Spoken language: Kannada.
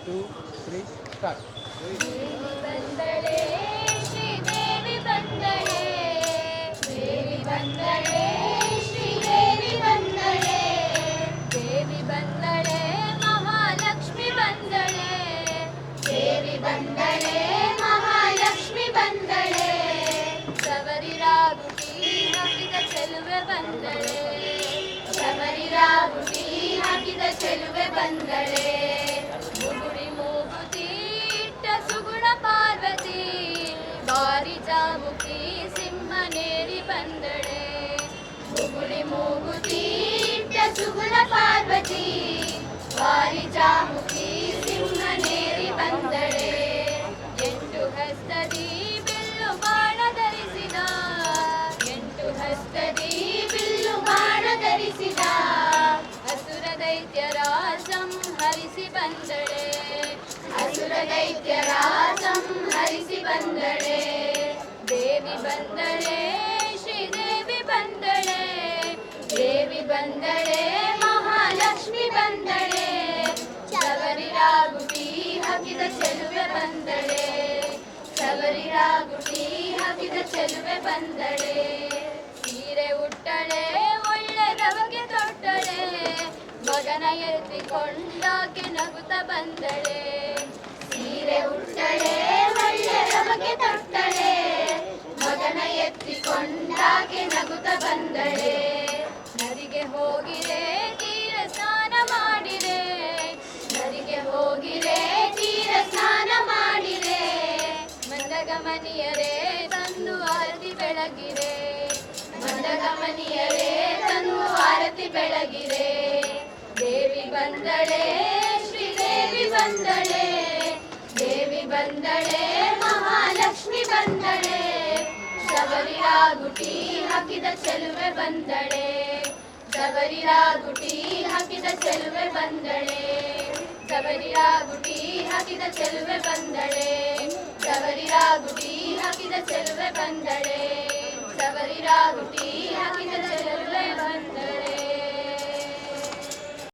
2, 3, start. ದೇವಿ ಬಂದಳೆ ಶ್ರೀದೇವಿ ಬಂದಳೆ ದೇವಿ ಬಂದಳೆ ಶ್ರೀದೇವಿ ಬಂದಳೆ ದೇವಿ ಬಂದಳೆ ಮಹಾಲಕ್ಷ್ಮಿ ಬಂದಳೆ ದೇವಿ ಬಂದಳೆ ಮಹಾಲಕ್ಷ್ಮಿ ಬಂದಳೆ ಸವರಿರಾಗುಟಿ ಹಾಕಿದ ಚೆಲುವೆ ಬಂದಳೆ ಸವರಿರಾಗುಟಿ ಹಾಕಿದ ಚೆಲುವೆ ಬಂದಳೆ ಮುಗುಡಿ ಮೂಗುತಿ ಸುಗುಣ ಪಾರ್ವತಿ ಬಾರಿ ಜಾಮುಕಿ ಸಿಂಹನೇರಿ ಬಂದಳೆ ಮುಗುಡಿ ಮೂಗುತಿ ಸುಗುಣ ಪಾರ್ವತಿ ಬಾರಿ ಜಾಮುಕಿ ಸಿಂಹನೇರಿ ಬಂದಳೆ ಎಂಟು ಹಸ್ತದಿ ಬಿಲ್ಲು ಬಾಣ ಧರಿಸಿದ ಎಂಟು ಹಸ್ತದಿ ಬಿಲ್ಲು ಬಾಣ ಧರಿಸಿದ ಅಸುರ ದೈತ್ಯರ ಸಂಹರಿಸಿ ಬಂದಳೆ ಅಸುರ ದೈತ್ಯರ ಸಂಹರಿಸಿ ಬಂದಳೆ ದೇವಿ ಬಂದಳೆ ಶ್ರೀದೇವಿ ಬಂದಳೆ ದೇವಿ ಬಂದಳೆ ಮಹಾಲಕ್ಷ್ಮಿ ಬಂದಳೆ ಸವರಿರಾಗುಟಿ ಹಾಕಿದ ಚೆಲುವೆ ಬಂದಳೆ ಸವರಿರಾಗುಟಿ ಹಾಕಿದ ಚೆಲುವೆ ಬಂದಳೆ ಸೀರೆ ಉಟ್ಟಳೆ ಒಳ್ಳೆ ರವಗೆ ತೊಟ್ಟಳೆ ಮಗನ ಎತ್ತಿಕೊಂಡಾಕೆ ನಗುತ್ತ ಬಂದಳೆ ಸೀರೆ ಉಟ್ಟಳೆ ಒಳ್ಳೆ ರವಗೆ ತೊಟ್ಟಳೆ ಮಗನ ಎತ್ತಿಕೊಂಡಾಕೆ ನಗುತ್ತ ಬಂದಳೆ ನದಿಗೆ ಹೋಗಿರೆ ತೀರ ಸ್ನಾನ ಮಾಡಿರೆ ನದಿಗೆ ಹೋಗಿರೆ ತೀರ ಸ್ನಾನ ಮಾಡಿರೆ ಮಂದಗಮನಿಯರೇ ತಂದು ಆರತಿ ಬೆಳಗಿರೆ ಮಂದಗಮನಿಯರೇ ತಂದು ಆರತಿ ಬೆಳಗಿರೆ ದೇವಿ ಬಂದಳೆ ಶ್ರೀದೇವಿ ಬಂದಳೆ ದೇವಿ ಬಂದಳೆ ಮಹಾಲಕ್ಷ್ಮಿ ಬಂದಳೆ ಶಬರಿರಾಗುಟಿ ಹಾಕಿದ ಚೆಲುವೆ ಬಂದಳೆ ಶಬರಿರಾಗುಟಿ ಹಾಕಿದ ಚೆಲುವೆ ಬಂದಳೆ ಶಬರಿರಾಗುಟಿ ಹಾಕಿದ ಚೆಲುವೆ ಬಂದಳೆ ಶಬರಿರಾಗುಟಿ ಹಾಕಿದ ಚೆಲುವೆ ಬಂದಳೆ ಶಬರಿರಾಗುಟಿ ಹಾಕಿದ ಚೆಲುವೆ